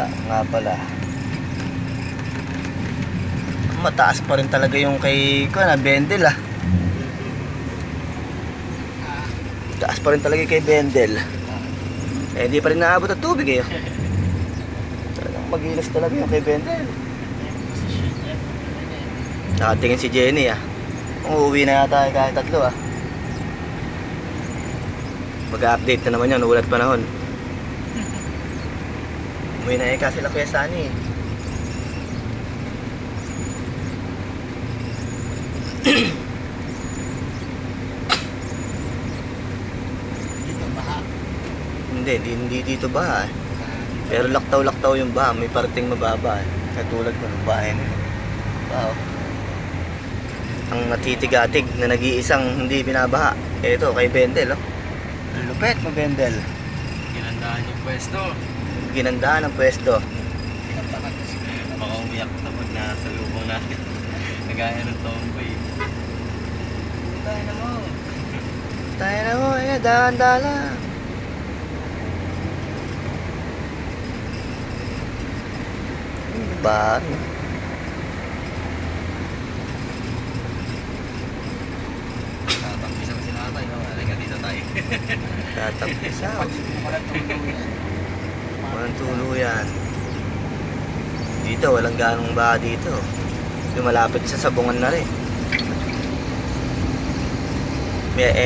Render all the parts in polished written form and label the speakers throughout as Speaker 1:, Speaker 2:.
Speaker 1: nga pala. Mataas pa rin talaga yung kay Bendel ah. Taas pa rin talaga kay Bendel. Eh hindi pa rin naabot ang tubig eh. Talagang magilas talaga yung kay Bendel. Nakatingin si Jenny ah. Uuwi na yata kahit tatlo ah. Mag-update na naman yan, ulat panahon. Umuwi na eka sila Kuya Sunny.
Speaker 2: Dito baha.
Speaker 1: Hindi dito baha. Pero laktaw-laktaw yung baha, may parting mababa. Katulad ng bahay nila. Wow. Ang natitigatig na nag-iisang hindi binabaha. Ito kay Bendel, oh. Ang lupet mo, Bendel.
Speaker 2: Ginandaan yung pwesto.
Speaker 1: Ginandaan ang pwesto.
Speaker 2: Baka umiyak na pag nasa lubong natin. Nagaya ng tomboy. Tayo na mo.
Speaker 1: Tayo na mo, ayan, dahan-dahan lang. Bar.
Speaker 2: Tatang-isa ko sinatay. Halika dito tayo.
Speaker 1: Tatagpisaw. Walang tuluyan. Dito, walang ganong baha dito. Lumalapit sa sabungan na rin.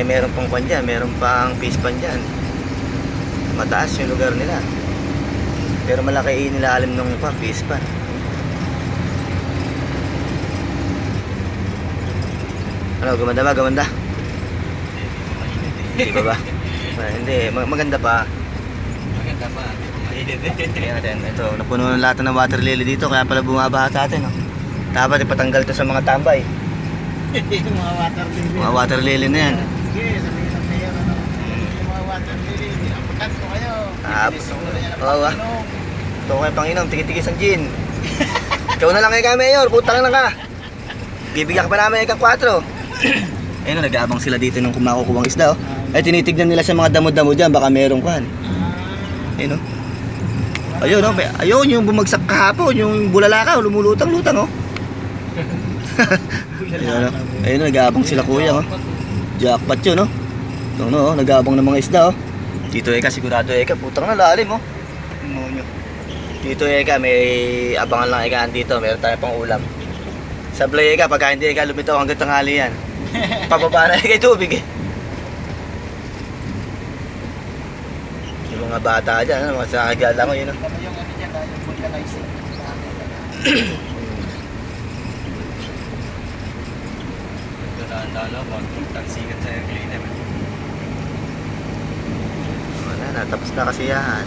Speaker 1: Meron pang pan dyan, meron pang fish pan dyan. Mataas yung lugar nila. Pero malaki inilalim ng fish pan. Ano, gumanda ba? Gumanda? Hindi pa ba? Hindi, maganda pa.
Speaker 2: Maganda pa. Mainit eh.
Speaker 1: Tingnan natin, ito, napuno ng lahat ng water lily dito, kaya pala bumabaha sa atin, no? Dapat ipatanggal to sa mga tambay.
Speaker 2: Yung mga water lily.
Speaker 1: Mga water lily na yan.
Speaker 2: Sige, sabihin ng mayor ano. Yung mga water lily, apakan ko kayo. Ibilis ko na yan ang
Speaker 1: Oo,
Speaker 2: Panginoon.
Speaker 1: Ito kayo Panginoon, tigis-tigis ang gin. Ikaw na lang kayo Mayor, putang na ka. Bibigyan ka pa namin ikang 4. Ayun, nag-aabang sila dito nung kumakukuwang isda, oh. Ay, tinitignan nila sa mga damo-damo dyan, baka merong kuhan. Ayun, oh. Ayun, oh. Ayun, yung bumagsak kahapon, yung bulalakaw, lumulutang-lutang, oh. Ayun, oh. Ayun, nag-aabang sila kuya, oh. Jackpot yun, oh. Ito, no, oh. Nag-aabang ng mga isda, oh. Dito, eka, sigurado, eka, putang na lalim, oh. Dito, eka, may abangan lang, eka, dito, meron tayo pang ulam. Sablay, eka, pagka hindi, eka, lumitaw hanggang tanghali yan. Pababa na, eka, tubig, eh. Yung mga bata dyan, ano, mga sakagala mo, yun, oh.
Speaker 2: Kami yung ano dyan, yung vulcanizing. Dala-dala, magtansikan sa airplane.
Speaker 1: Wala na, tapos na kasi yan.